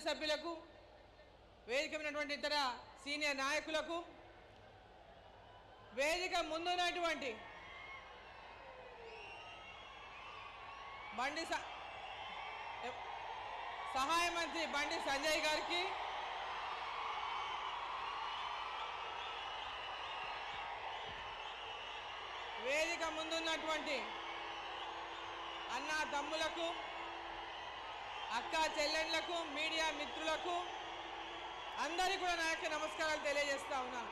శాసనసభ్యులకు వేదిక ఉన్నటువంటి ఇతర సీనియర్ నాయకులకు వేదిక ముందున్నటువంటి సహాయ మంత్రి బండి సంజయ్ గారికి వేదిక ముందున్నటువంటి అన్నా తమ్ములకు అక్క చెల్లెళ్లకు మీడియా మిత్రులకు అందరికీ కూడా నా యొక్క నమస్కారాలు తెలియజేస్తా ఉన్నా.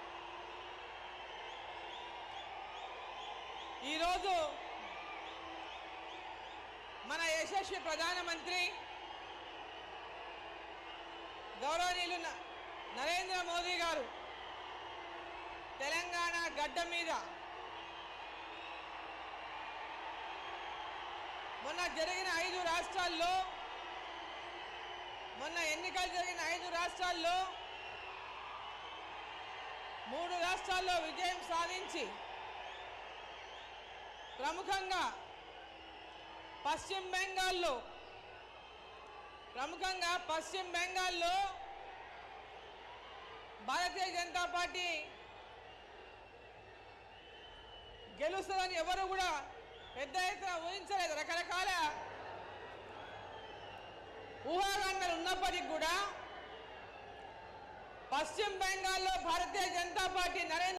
ఈరోజు మన యశస్వి ప్రధానమంత్రి గౌరవనీయులు నరేంద్ర మోదీ గారు తెలంగాణ గడ్డ మీద మొన్న జరిగిన 5 రాష్ట్రాల్లో మొన్న ఎన్నికలు జరిగిన 5 రాష్ట్రాల్లో 3 రాష్ట్రాల్లో విజయం సాధించి ప్రముఖంగా పశ్చిమ బెంగాల్లో భారతీయ జనతా పార్టీ గెలుస్తుందని ఎవరు కూడా పెద్ద ఎత్తున ఊహించలేదు. రకరకాల ఊహాగానాలు ఉన్నప్పటికీ కూడా పశ్చిమ బెంగాల్లో భారతీయ జనతా పార్టీ